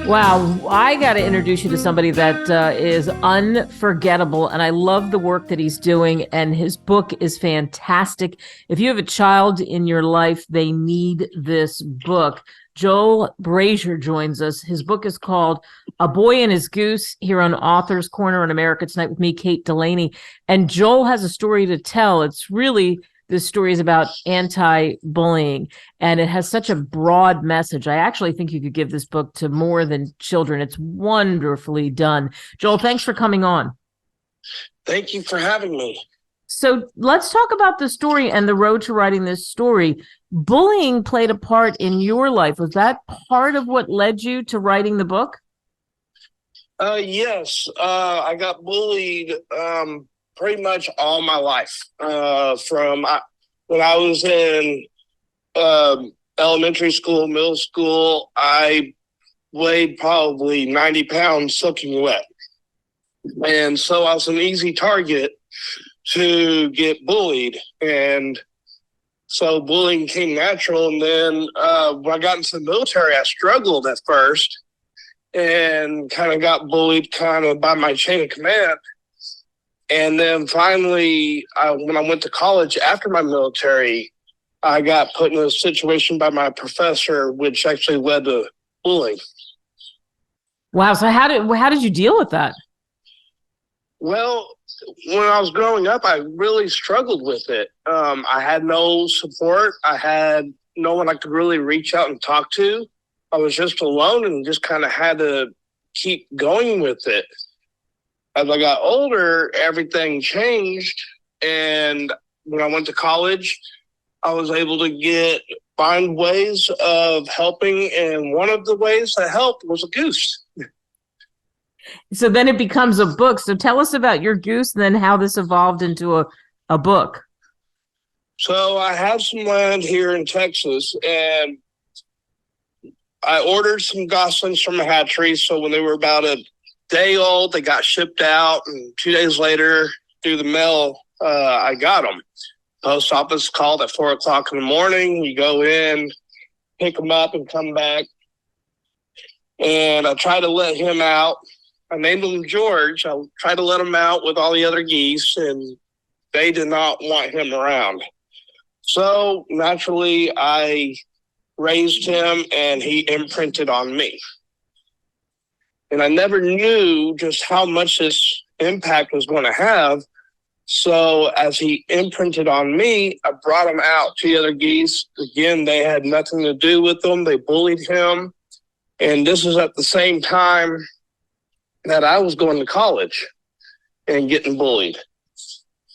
Wow, I got to introduce you to somebody that is unforgettable, and I love the work that he's doing, and his book is fantastic. If you have a child in your life, they need this book. Joel Brasier joins us. His book is called A Boy and His Goose, here on Author's Corner on America Tonight with me, Kate Delaney. And Joel has a story to tell. It's really, this story is about anti-bullying, and it has such a broad message. I actually think you could give this book to more than children. It's wonderfully done. Joel, thanks for coming on. Thank you for having me. So let's talk about the story and the road to writing this story. Bullying played a part in your life. Was that part of what led you to writing the book? Yes, I got bullied pretty much all my life. When I was in elementary school, middle school, I weighed probably 90 pounds soaking wet. And so I was an easy target to get bullied. And so bullying came natural. And then when I got into the military, I struggled at first and kind of got bullied kind of by my chain of command. And then finally, when I went to college after my military, I got put in a situation by my professor, which actually led to bullying. Wow. So how did you deal with that? Well, when I was growing up, I really struggled with it. I had no support. I had no one I could really reach out and talk to. I was just alone and just kind of had to keep going with it. As I got older, everything changed. And when I went to college, I was able to find ways of helping. And one of the ways that helped was a goose. So then it becomes a book. So tell us about your goose and then how this evolved into a book. So I have some land here in Texas, and I ordered some goslings from a hatchery. So when they were about a day old, they got shipped out, and 2 days later through the mail, I got them. Post office called at 4:00 in the morning. You go in, pick them up, and come back. And I tried to let him out. I named him George. I tried to let him out with all the other geese, and they did not want him around. So naturally, I raised him, and he imprinted on me. And I never knew just how much this impact was going to have. So as he imprinted on me, I brought him out to the other geese. Again, they had nothing to do with them. They bullied him. And this was at the same time that I was going to college and getting bullied.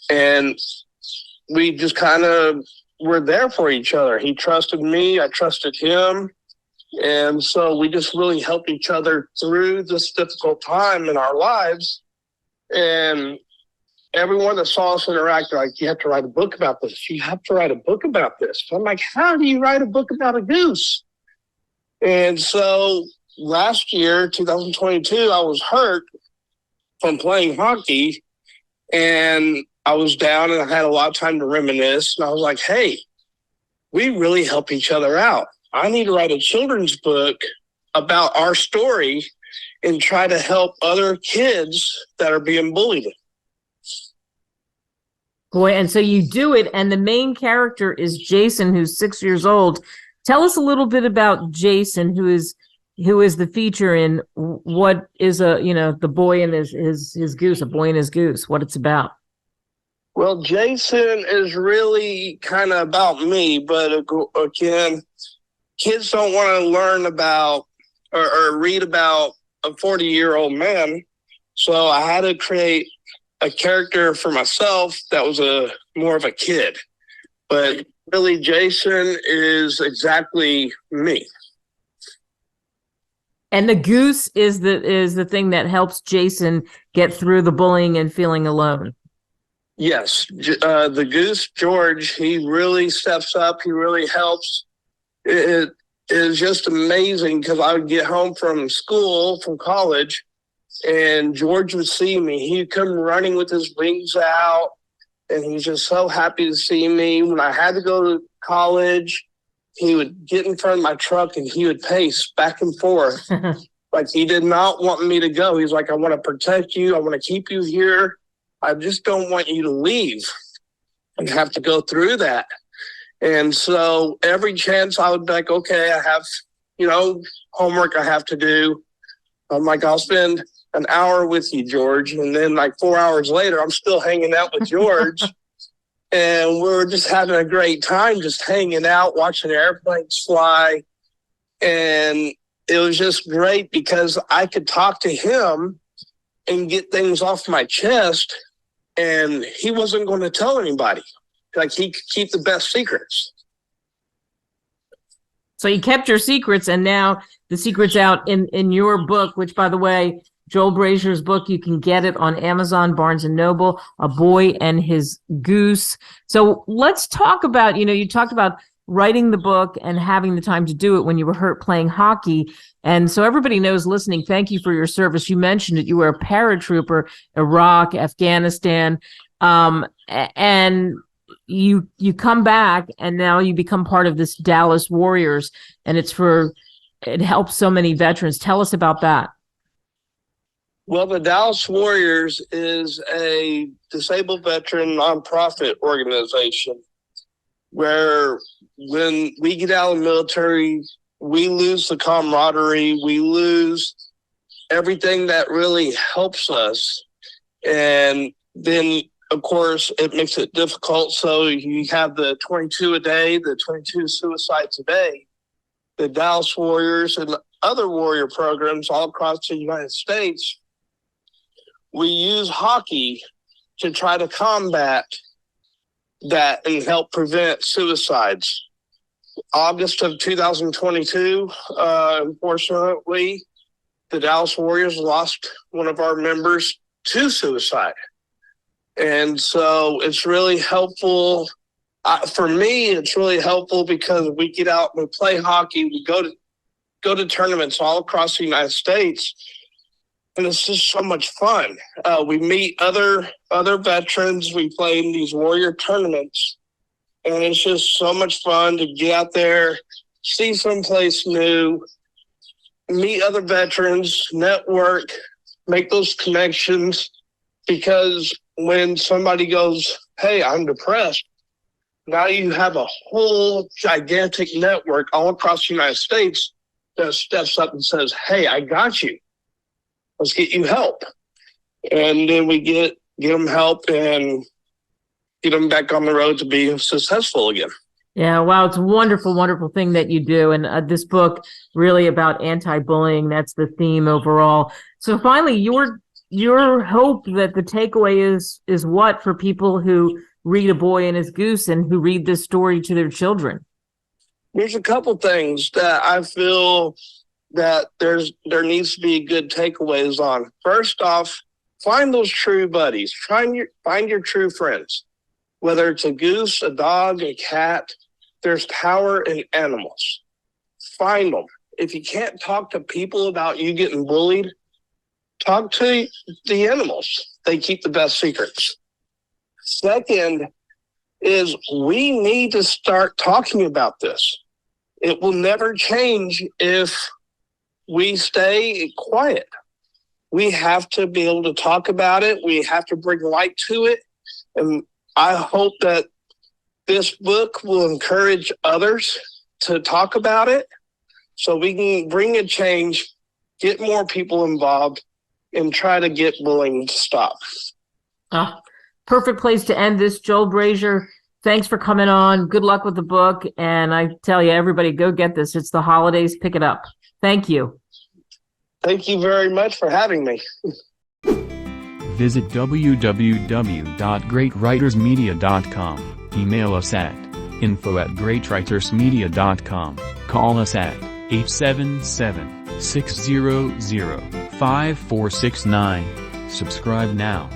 And we just kind of were there for each other. He trusted me. I trusted him. And so we just really helped each other through this difficult time in our lives. And everyone that saw us interact, like, you have to write a book about this. You have to write a book about this. I'm like, how do you write a book about a goose? And so last year, 2022, I was hurt from playing hockey, and I was down and I had a lot of time to reminisce. And I was like, hey, we really help each other out. I need to write a children's book about our story and try to help other kids that are being bullied. Boy, and so you do it, and the main character is Jason, who's 6 years old. Tell us a little bit about Jason, who is the feature in what is the boy and his goose, a boy and his goose, what it's about. Well, Jason is really kind of about me, but again, kids don't want to learn about or read about a 40-year-old man. So I had to create a character for myself that was more of a kid. But really, Jason is exactly me. And the goose is the thing that helps Jason get through the bullying and feeling alone. Yes, the goose, George, he really steps up. He really helps. It is just amazing because I would get home from college, and George would see me. He'd come running with his wings out, and he's just so happy to see me. When I had to go to college, he would get in front of my truck and he would pace back and forth. Like, he did not want me to go. He's like, I want to protect you. I want to keep you here. I just don't want you to leave and have to go through that. And so every chance I would be like, okay, I have, homework I have to do. I'm like, I'll spend an hour with you, George. And then like 4 hours later, I'm still hanging out with George. And we're just having a great time, just hanging out, watching airplanes fly. And it was just great because I could talk to him and get things off my chest, and he wasn't going to tell anybody. Like, he could keep the best secrets. So you kept your secrets, and now the secret's out in your book, which, by the way, Joel Brasier's book, you can get it on Amazon, Barnes & Noble, A Boy and His Goose. So let's talk about, you talked about writing the book and having the time to do it when you were hurt playing hockey. And so everybody knows listening, thank you for your service. You mentioned it. You were a paratrooper, Iraq, Afghanistan, and you come back, and now you become part of this Dallas Warriors, and it helps so many veterans. Tell us about that. Well, the Dallas Warriors is a disabled veteran nonprofit organization where when we get out of the military, we lose the camaraderie, we lose everything that really helps us. And then, of course, it makes it difficult. So you have the 22 a day, the 22 suicides a day. The Dallas Warriors and other warrior programs all across the United States, we use hockey to try to combat that and help prevent suicides. August of 2022, unfortunately, the Dallas Warriors lost one of our members to suicide. And so it's really helpful. For me, it's really helpful because we get out and we play hockey. We go to tournaments all across the United States, and it's just so much fun. We meet other veterans. We play in these warrior tournaments, and it's just so much fun to get out there, see someplace new, meet other veterans, network, make those connections. Because when somebody goes, hey, I'm depressed, now you have a whole gigantic network all across the United States that steps up and says, hey, I got you. Let's get you help. And then we get them help and get them back on the road to be successful again. Yeah, wow, it's a wonderful, wonderful thing that you do. And this book really about anti-bullying, that's the theme overall. So finally, your hope that the takeaway is what for people who read A Boy and His Goose and who read this story to their children? There's a couple things that I feel that there needs to be good takeaways on. First off, find those true buddies. Find your true friends. Whether it's a goose, a dog, a cat, there's power in animals. Find them. If you can't talk to people about you getting bullied, talk to the animals. They keep the best secrets. Second is we need to start talking about this. It will never change if we stay quiet. We have to be able to talk about it. We have to bring light to it. And I hope that this book will encourage others to talk about it so we can bring a change, get more people involved, and try to get bullying to stop. Perfect place to end this. Joel Brasier, thanks for coming on. Good luck with the book. And I tell you, everybody, go get this. It's the holidays. Pick it up. Thank you. Thank you very much for having me. Visit www.greatwritersmedia.com. Email us at info@greatwritersmedia.com. Call us at 877-600-5469. Subscribe now.